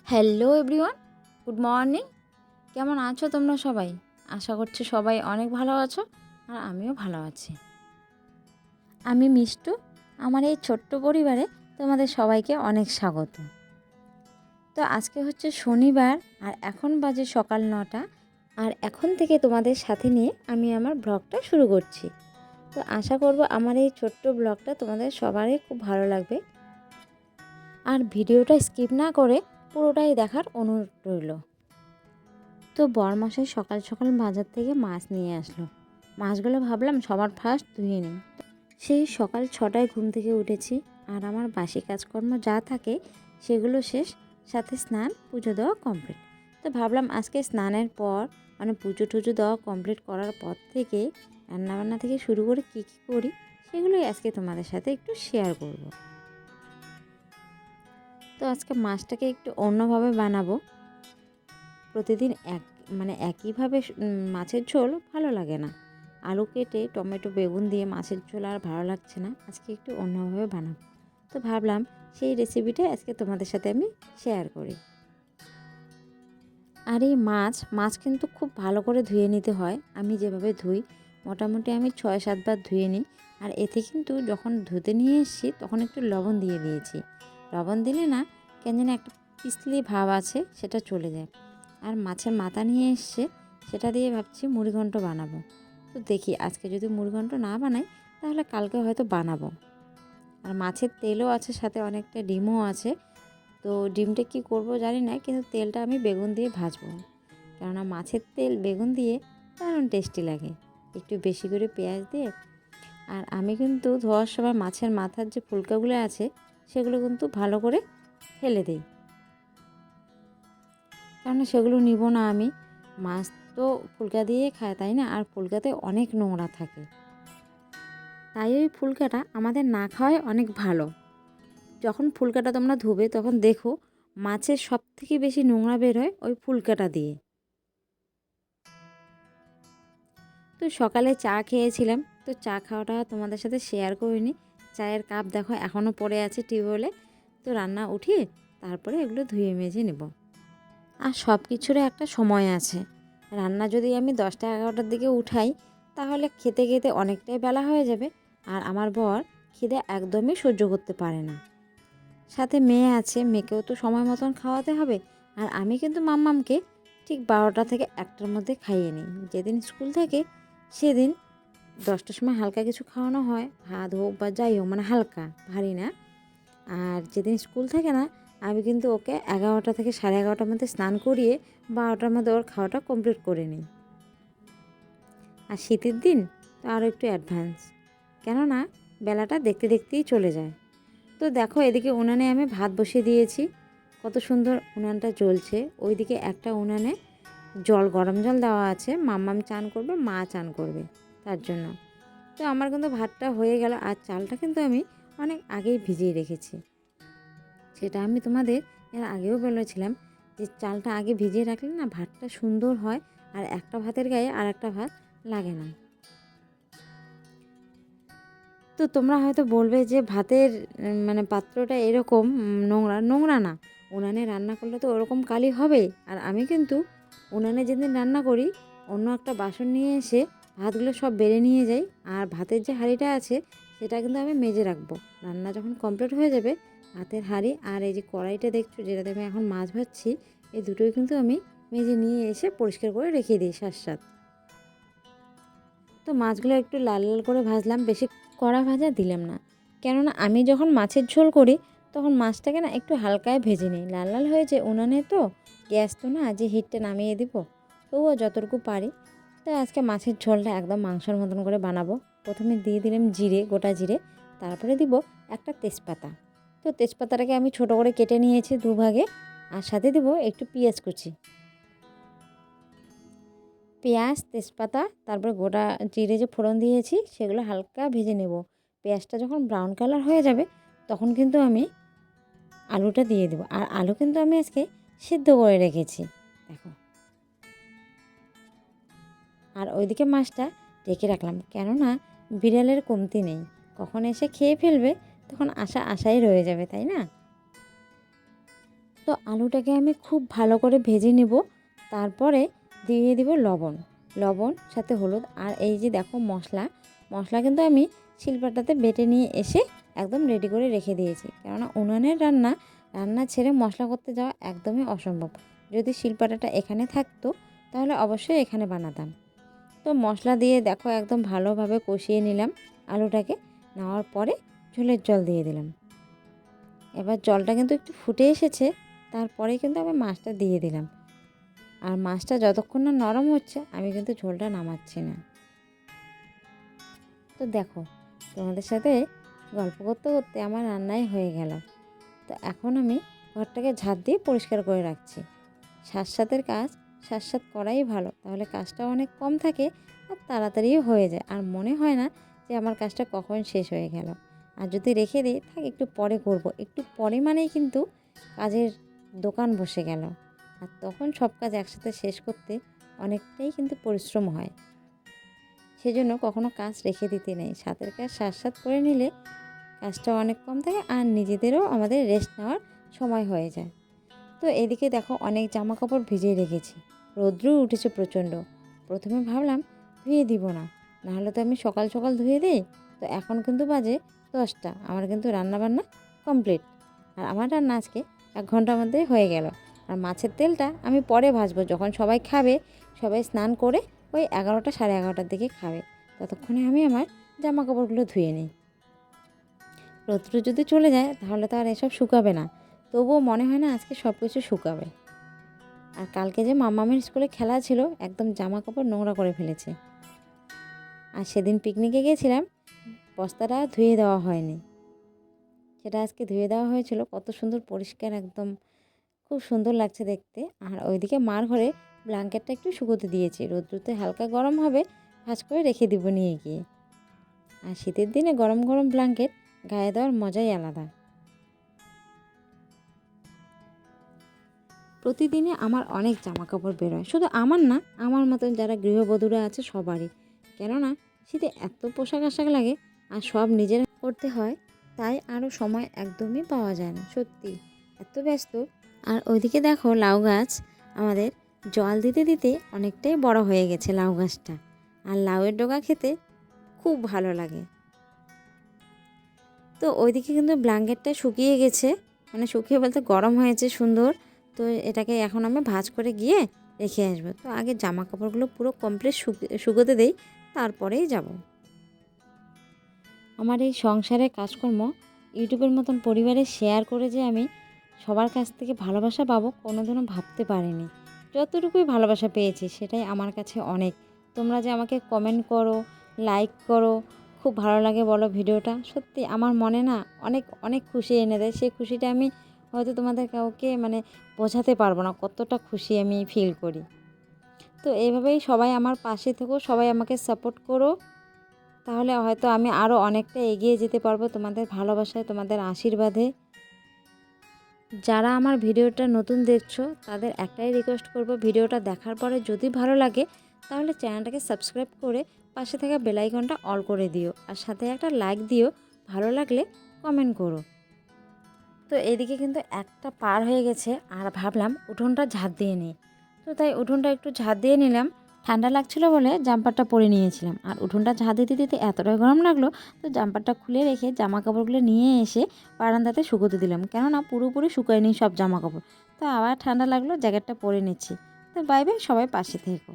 Hello everyone, good morning. কেমন আছো তোমরা সবাই? আশা করছি সবাই অনেক ভালো আছো, আর আমিও ভালো আছি। আমি মিষ্টু। আমার এই ছোট্ট পরিবারে তোমাদের সবাইকে অনেক স্বাগত। তো আজকে হচ্ছে শনিবার, আর এখন বাজে সকাল 9টা। আর এখন থেকে তোমাদের সাথে নিয়ে আমি আমার ব্লগটা শুরু করছি। তো আশা করব আমার এই ছোট্ট ব্লগটা তোমাদের সবারই খুব ভালো লাগবে, আর ভিডিওটা স্কিপ না করে পুরোটাই দেখার অনুরোধ রইল। তো বরমশাই সকাল সকাল বাজার থেকে মাছ নিয়ে আসলো। মাছগুলো ভাবলাম সবার ফার্স্ট ধুয়ে নিই। সেই সকাল 6টায় ঘুম থেকে উঠেছি, আর আমার বাসি কাজকর্ম যা থাকে সেগুলো শেষ, সাথে স্নান পুজো দেওয়া কমপ্লিট। তো ভাবলাম আজকে স্নানের পর পুজো টুজো দেওয়া কমপ্লিট করার পর থেকে রান্নাবান্না থেকে শুরু করে কী কী করি সেগুলোই আজকে তোমাদের সাথে একটু শেয়ার করব। তো আজকে মাছটাকে একটু অন্যভাবে বানাবো। প্রতিদিন একইভাবে মাছের ঝোল ভালো লাগে না। আলু কেটে টমেটো বেগুন দিয়ে মাছের ঝোল আর ভালো লাগছে না, আজকে একটু অন্যভাবে বানাবো। তো ভাবলাম সেই রেসিপিটা আজকে তোমাদের সাথে আমি শেয়ার করি। আর এই মাছ কিন্তু খুব ভালো করে ধুয়ে নিতে হয়। আমি যেভাবে ধুই মোটামুটি আমি 6-7 বার ধুয়ে নিই। আর এতে কিন্তু যখন ধুতে নিয়ে এসেছি তখন একটু লবণ দিয়ে দিয়েছি। লবণ দিলে না কেন যেন একটা পিছলি ভাব আছে, সেটা চলে যায়। আর মাছের মাথা নিয়ে এসছে, সেটা দিয়ে ভাবছি মুড়িঘণ্ট বানাবো। তো দেখি আজকে যদি মুড়িঘণ্ট না বানাই তাহলে কালকে হয়তো বানাবো। আর মাছের তেলও আছে, সাথে অনেকটা ডিমও আছে। তো ডিমটা কি করব জানি না, কিন্তু তেলটা আমি বেগুন দিয়ে ভাজবো। কেননা মাছের তেল বেগুন দিয়ে দারুণ টেস্টি লাগে, একটু বেশি করে পেঁয়াজ দিয়ে। আর আমি কিন্তু ধোয়ার সময় মাছের মাথার যে ফুলকাগুলো আছে সেগুলো কিন্তু ভালো করে ফেলে দিই, কারণ সেগুলো নিব না আমি। মাছ তো ফুলকা দিয়ে খায়, তাই না? আর ফুলকাতে অনেক নোংরা থাকে, তাই ওই ফুলকাটা আমাদের না খাওয়াই অনেক ভালো। যখন ফুলকাটা তোমরা ধুবে তখন দেখো মাছের সব থেকে বেশি নোংরা বের হয় ওই ফুলকাটা দিয়ে। তো সকালে চা খেয়েছিলাম, তো চা খাওয়াটা তোমাদের সাথে শেয়ার করিনি। চায়ের কাপ দেখো এখনও পড়ে আছে টিউবওয়েলে। তো রান্না উঠিয়ে তারপরে এগুলো ধুয়ে মেজে নেব। আর সব কিছুরই একটা সময় আছে। রান্না যদি আমি 10টা-11টার দিকে উঠাই তাহলে খেতে খেতে অনেকটাই বেলা হয়ে যাবে। আর আমার বর খিদে একদমই সহ্য করতে পারে না। সাথে মেয়ে আছে, মেয়েকেও তো সময় মতন খাওয়াতে হবে। আর আমি কিন্তু মাম্মামকে ঠিক 12টা থেকে 1টার মধ্যে খাইয়ে নিই। যেদিন স্কুল থাকে সেদিন 10টার সময় হালকা কিছু খাওয়ানো হয়, ভাত হোক বা যাই হোক, হালকা, ভারী না। আর যেদিন স্কুল থাকে না আমি কিন্তু ওকে 11টা থেকে 11:30টার মধ্যে স্নান করিয়ে 12টার মধ্যে ওর খাওয়াটা কমপ্লিট করে নিই। আর শীতের দিন তো আরও একটু অ্যাডভান্স, কেননা বেলাটা দেখতে দেখতেই চলে যায়। তো দেখো এদিকে উনানে আমি ভাত বসিয়ে দিয়েছি, কত সুন্দর উনানটা জ্বলছে। ওইদিকে একটা উনানে গরম জল দেওয়া আছে, মাম্মাম চান করবে, মা চান করবে, তার জন্য। তো আমার কিন্তু ভাতটা হয়ে গেল। আর চালটা কিন্তু আমি অনেক আগেই ভিজিয়ে রেখেছি। সেটা আমি তোমাদের এর আগেও বলেছিলাম যে চালটা আগে ভিজিয়ে রাখলে না ভাতটা সুন্দর হয়, আর একটা ভাতের গায়ে আর একটা ভাত লাগে না। তো তোমরা হয়তো বলবে যে ভাতের পাত্রটা এরকম নোংরা। নোংরা না, উনানে রান্না করলে তো ওরকম কালি হবে। আর আমি কিন্তু উনানে যেদিন রান্না করি অন্য একটা বাসন নিয়ে এসে ভাতগুলো সব বেড়ে নিয়ে যাই। আর ভাতের যে হাঁড়িটা আছে সেটা কিন্তু আমি মেজে রাখবো। রান্না যখন কমপ্লিট হয়ে যাবে ভাতের হাঁড়ি আর এই যে কড়াইটা দেখছো যেটাতে আমি এখন মাছ ভাজছি, এই দুটোই কিন্তু আমি মেজে নিয়ে এসে পরিষ্কার করে রেখে দিই সাথ। তো মাছগুলো একটু লাল লাল করে ভাজলাম, বেশি কড়া ভাজা দিলাম না। কেননা আমি যখন মাছের ঝোল করি তখন মাছটাকে না একটু হালকায় ভেজে নিই। লাল লাল হয়েছে উনানে, তো গ্যাস তো না যে হিটটা নামিয়ে দিব, তবুও যতটুকু পারি। তো আজকে মাছের ঝোলটা একদম মাংসের মতন করে বানাবো। প্রথমে দিয়ে দিলাম জিরে, গোটা জিরে, তারপরে দিব একটা তেজপাতা। তো তেজপাতাটাকে আমি ছোট করে কেটে নিয়েছি দুভাগে। আর সাথে দিব একটু পেঁয়াজ কুচি, পেঁয়াজ, তেজপাতা, তারপর গোটা জিরে যে ফোড়ন দিয়েছি সেগুলো হালকা ভেজে নেব। পেঁয়াজটা যখন ব্রাউন কালার হয়ে যাবে তখন কিন্তু আমি আলুটা দিয়ে দেবো। আর আলু কিন্তু আমি আজকে সিদ্ধ করে রেখেছি, দেখো। আর ওইদিকে মাছটা ঢেকে রাখলাম, কেননা বিড়ালের কমতি নেই, কখন এসে খেয়ে ফেলবে তখন আশাই রয়ে যাবে, তাই না? তো আলুটাকে আমি খুব ভালো করে ভেজে নেব, তারপরে দিয়ে দিব লবণ সাথে হলুদ। আর এই যে দেখো মশলা কিন্তু আমি শিলপাটাতে বেটে নিয়ে এসে একদম রেডি করে রেখে দিয়েছি, কেননা উনানের রান্না ছেড়ে মশলা করতে যাওয়া একদমই অসম্ভব। যদি শিলপাটাটা এখানে থাকতো তাহলে অবশ্যই এখানে বানাতাম। তো মশলা দিয়ে দেখো একদম ভালোভাবে কষিয়ে নিলাম আলুটাকে। নেওয়ার পরে ঝোলের জল দিয়ে দিলাম। এবার জলটা কিন্তু একটু ফুটে এসেছে, তারপরে কিন্তু আমি মাছটা দিয়ে দিলাম। আর মাছটা যতক্ষণ না নরম হচ্ছে আমি কিন্তু ঝোলটা নামাচ্ছি না। তো দেখো, তোমাদের সাথে গল্প করতে করতে আমার রান্নাই হয়ে গেল। তো এখন আমি ঘরটাকে ঝাড় দিয়ে পরিষ্কার করে রাখছি। সাত কাজ সাত করাই ভালো, তাহলে কাজটাও অনেক কম থাকে আর তাড়াতাড়িও হয়ে যায়, আর মনে হয় না যে আমার কাজটা কখন শেষ হয়ে গেল। আর যদি রেখে দিই থাক একটু পরে করব, একটু পরে মানেই কিন্তু কাজের দোকান বসে গেল, আর তখন সব কাজ একসাথে শেষ করতে অনেকটাই কিন্তু পরিশ্রম হয়। সেজন্য কখনো কাজ রেখে দিতে নেই, সাতের কাজ সাত করে নিলে কাজটা অনেক কম থাকে আর নিজেদেরও আমাদের রেস্ট নেওয়ার সময় হয়ে যায়। তো এদিকে দেখো অনেক জামা কাপড় ভিজিয়ে রেখেছি, রৌদ্রও উঠেছে প্রচণ্ড। প্রথমে ভাবলাম ধুয়ে দিব না, নাহলে তো আমি সকাল সকাল ধুয়ে দিই। তো এখন কিন্তু বাজে 10টা, আমার কিন্তু রান্নাবান্না কমপ্লিট। আর আমার রান্না আজকে 1 ঘন্টার মধ্যে হয়ে গেল। আর মাছের তেলটা আমি পরে ভাজবো, যখন সবাই খাবে, সবাই স্নান করে ওই 11টা সাড়ে 11টার দিকে খাবে, ততক্ষণে আমি আমার জামা কাপড়গুলো ধুয়ে নিই। রৌদ্র যদি চলে যায় তাহলে তো আর এসব শুকাবে না, তবুও মনে হয় না আজকে সব কিছু শুকাবে। আর কালকে যে মামামের স্কুলে খেলা ছিল, একদম জামা কাপড় নোংরা করে ফেলেছে। আর সেদিন পিকনিকে গিয়েছিলাম, বস্তাটা ধুয়ে দেওয়া হয়নি, সেটা আজকে ধুয়ে দেওয়া হয়েছিল। কত সুন্দর পরিষ্কার, একদম খুব সুন্দর লাগছে দেখতে। আর ওইদিকে মার ঘরে ব্ল্যাঙ্কেটটা একটু শুকোতে দিয়েছি, রোদ্রুতে হালকা গরম হবে, ভাঁজ করে রেখে দিব নিয়ে গিয়ে। আর শীতের দিনে গরম গরম ব্ল্যাঙ্কেট গায়ে দেওয়ার মজাই আলাদা। প্রতিদিনে আমার অনেক জামা কাপড় বেরোয়, শুধু আমার না, আমার মতন যারা গৃহবধূরা আছে সবারই। কেননা শীতে এত পোশাক আশাক লাগে আর সব নিজেরা করতে হয়, তাই আরও সময় একদমই পাওয়া যায় না, সত্যি এত ব্যস্ত। আর ওইদিকে দেখো লাউ গাছ আমাদের জল দিতে দিতে অনেকটাই বড় হয়ে গেছে লাউ গাছটা, আর লাউয়ের ডগা খেতে খুব ভালো লাগে। তো ওইদিকে কিন্তু ব্ল্যাঙ্কেটটা শুকিয়ে গেছে, মানে শুকিয়ে বলতে গরম হয়েছে সুন্দর। তো এটাকে এখন আমি ভাঁজ করে গিয়ে রেখে আসবো। তো আগে জামা কাপড়গুলো পুরো কমপ্লিট শুকোতে দেই, তারপরেই যাব। আমার এই সংসারের কাজকর্ম ইউটিউবের মতন পরিবারে শেয়ার করে যে আমি সবার কাছ থেকে ভালোবাসা পাবো কোনোদিনও ভাবতে পারিনি। যতটুকুই ভালোবাসা পেয়েছি সেটাই আমার কাছে অনেক। তোমরা যে আমাকে কমেন্ট করো, লাইক করো, খুব ভালো লাগে বলো ভিডিওটা, সত্যি আমার মনে না অনেক অনেক খুশি এনে দেয়। সেই খুশিটা আমি হয়তো তোমাদের কাউকে মানে বোঝাতে পারবো না কতটা খুশি আমি ফিল করি। তো এইভাবেই সবাই আমার পাশে থেকো, সবাই আমাকে সাপোর্ট করো, তাহলে হয়তো আমি আরও অনেকটা এগিয়ে যেতে পারবো তোমাদের ভালোবাসায়, তোমাদের আশীর্বাদে। যারা আমার ভিডিওটা নতুন দেখছো তাদের একটাই রিকোয়েস্ট করব, ভিডিওটা দেখার পরে যদি ভালো লাগে তাহলে চ্যানেলটাকে সাবস্ক্রাইব করে পাশে থাকা বেল আইকনটা অল করে দিও, আর সাথে একটা লাইক দিও, ভালো লাগলে কমেন্ট করো। তো এদিকে কিন্তু একটা পার হয়ে গেছে, আর ভাবলাম উঠোনটা ঝাঁট দিয়ে নিই। তো তাই উঠোনটা একটু ঝাঁট দিয়ে নিলাম। ঠান্ডা লাগছিল বলে জাম্পারটা পরে নিয়েছিলাম, আর উঠোনটা ঝাঁট দিতে দিতে এতটাই গরম লাগলো, তো জাম্পারটা খুলে রেখে জামা কাপড়গুলো নিয়ে এসে বারান্দাতে শুকোতে দিলাম, কেননা পুরোপুরি শুকায়নি সব জামা কাপড়। তো আবার ঠান্ডা লাগলো, জ্যাকেটটা পরে নিচ্ছি। তো বাই বাই, সবাই পাশে থেকো।